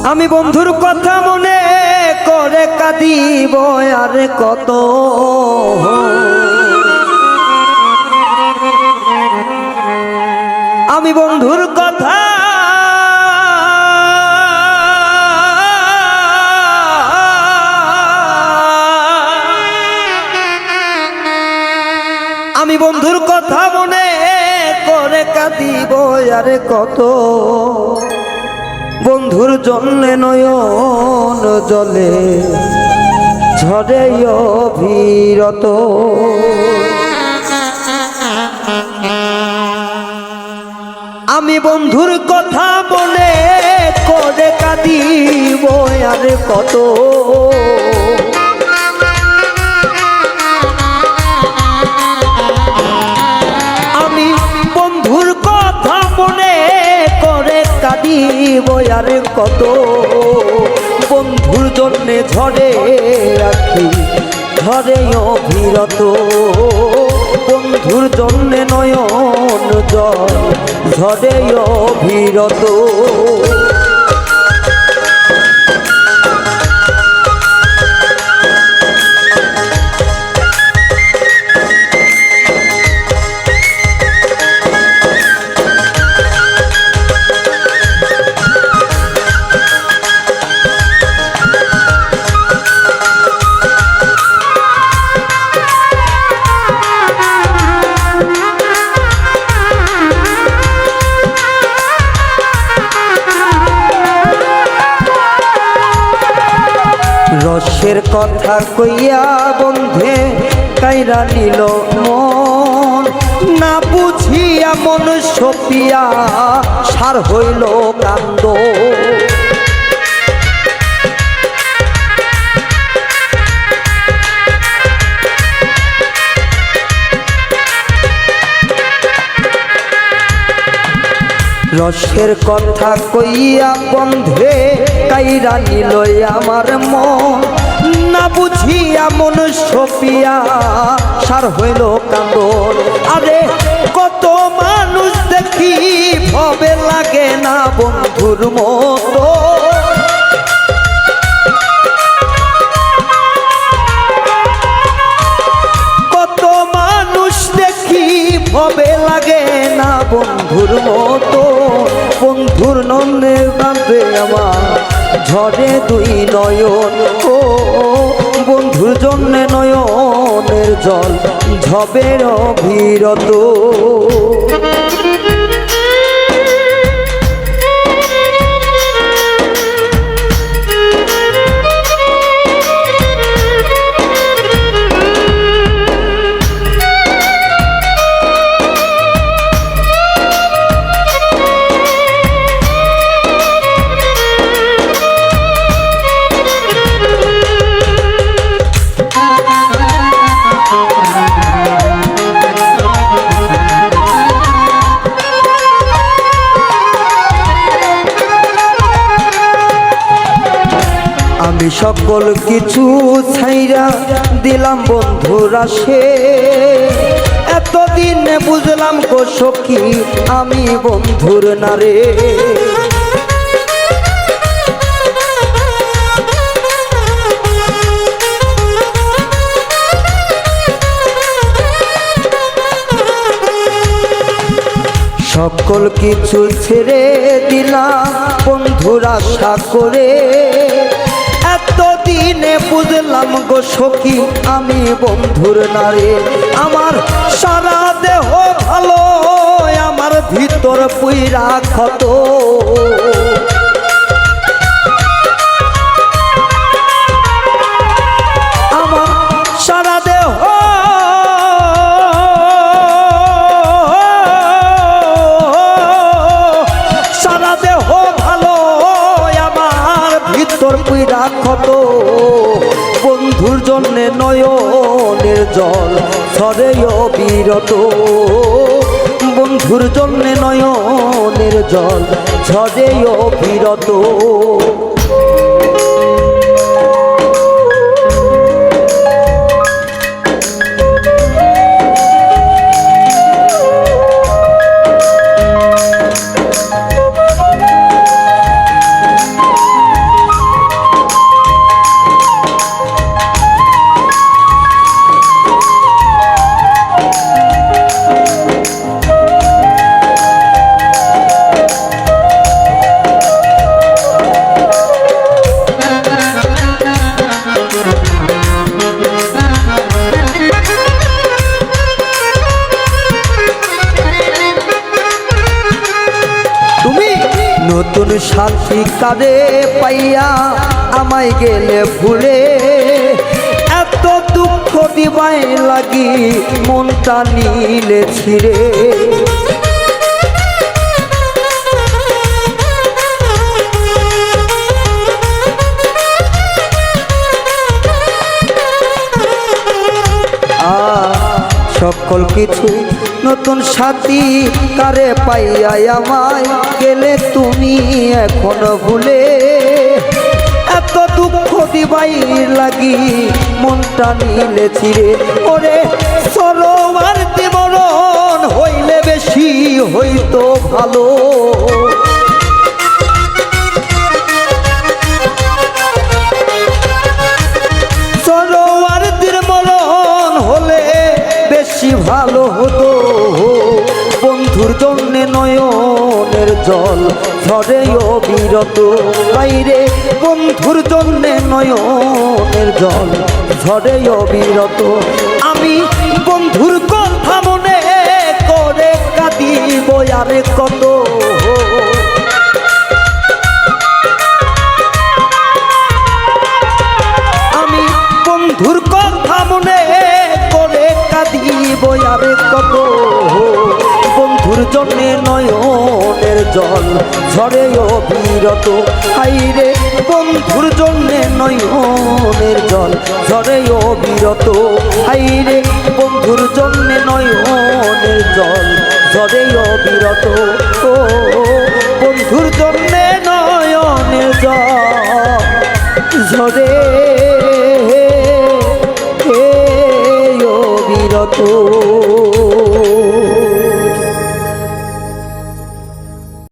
আমি বন্ধুর কথা মনে করে কাঁদিব আর কত। আমি বন্ধুর কথা আমি বন্ধুর কথা মনে করে কাঁদিব আর কত। বন্ধুর জন্য নয়ন জলে ঝরে অবিরত। আমি বন্ধুর কথা মনে করে কাঁদিব আর কত। আমি বন্ধুর কথা মনে করে কাঁদিব আর কত। বন্ধুর জন্যে ঝরে রাখি ঝরে অবিরত। বন্ধুর জন্যে নয়ন জল ঝরে অবিরত। রসের কথা কইয়া বন্ধে কাইরা নিল মন। না বুঝিয়া মন সপিয়া সার হইল কান্দ। রসের কথা কইয়া বন্ধে কাইরা নিল আমার মন। না বুঝিয়া মন সপিয়া সার হইল কান্দন। আরে কত মানুষ দেখি ভবে লাগে না বন্ধুর মতো। কত মানুষ দেখি ভবে লাগে না বন্ধুর মতো। বন্ধুর নন্যে কাঁদে আমার ঝরে দুই নয়ন। ও বন্ধুর জন্য নয়নের জল ঝবের অবিরত। আমি সকল কিছু ছাইরা দিলাম বন্ধুর আসে। এতদিন বুঝলাম গো সখী আমি বন্ধুর নারে। সকল কিছু ছেড়ে দিলাম বন্ধুর আশা করে। এতদিনে বুঝলাম গো সখী আমি বন্ধুর নারে। আমার সারা দেহ ভালো আমার ভিতর পুইরা ক্ষত। আমার সারা দেহ সারা দেহ ভালো আমার ভিতর পুইরা ক্ষত। বন্ধুর জন্যে নয়নের জল ঝরে অবিরত। বন্ধুর জন্যে নয়নের জল ঝরে অবিরত। নতুন সাথী কারে পাইয়া আমায় গেলে ভুলে এত দুঃখ দিবাই লাগি মনটা নিলে ছিড়ে সকল কিছু নতুন সাথী কারে পাইয়া আমায় গেলে তুমি এখনো ভুলে এত দুঃখ দিবাই লাগি মনটা নিলে ছিড়ে ওরে সরোয়ার দিবরণ হইলে বেশি হইতো ভালো সরোয়ার দিবরণ হলে বেশি ভালো হতো বন্ধুর জন্যে নয়নের জল ঝরে অবিরত বাইরে বন্ধুর জন্যে নয়নের জল ঝরে অবিরত আমি বন্ধুর কথা মনে করে কাঁদিব আরে কত আমি বন্ধুর কথা মনে করে কাঁদিব আরে কত বন্ধুর জন্যে নয়নের জল ঝরে অবিরত হাইরে বন্ধুর জন্যে নয়নের জল ঝরে অবিরত হাইরে বন্ধুর জন্যে নয়নের জল ঝরে অবিরত ও বন্ধুর জন্যে নয়নের জল ঝরে অবিরত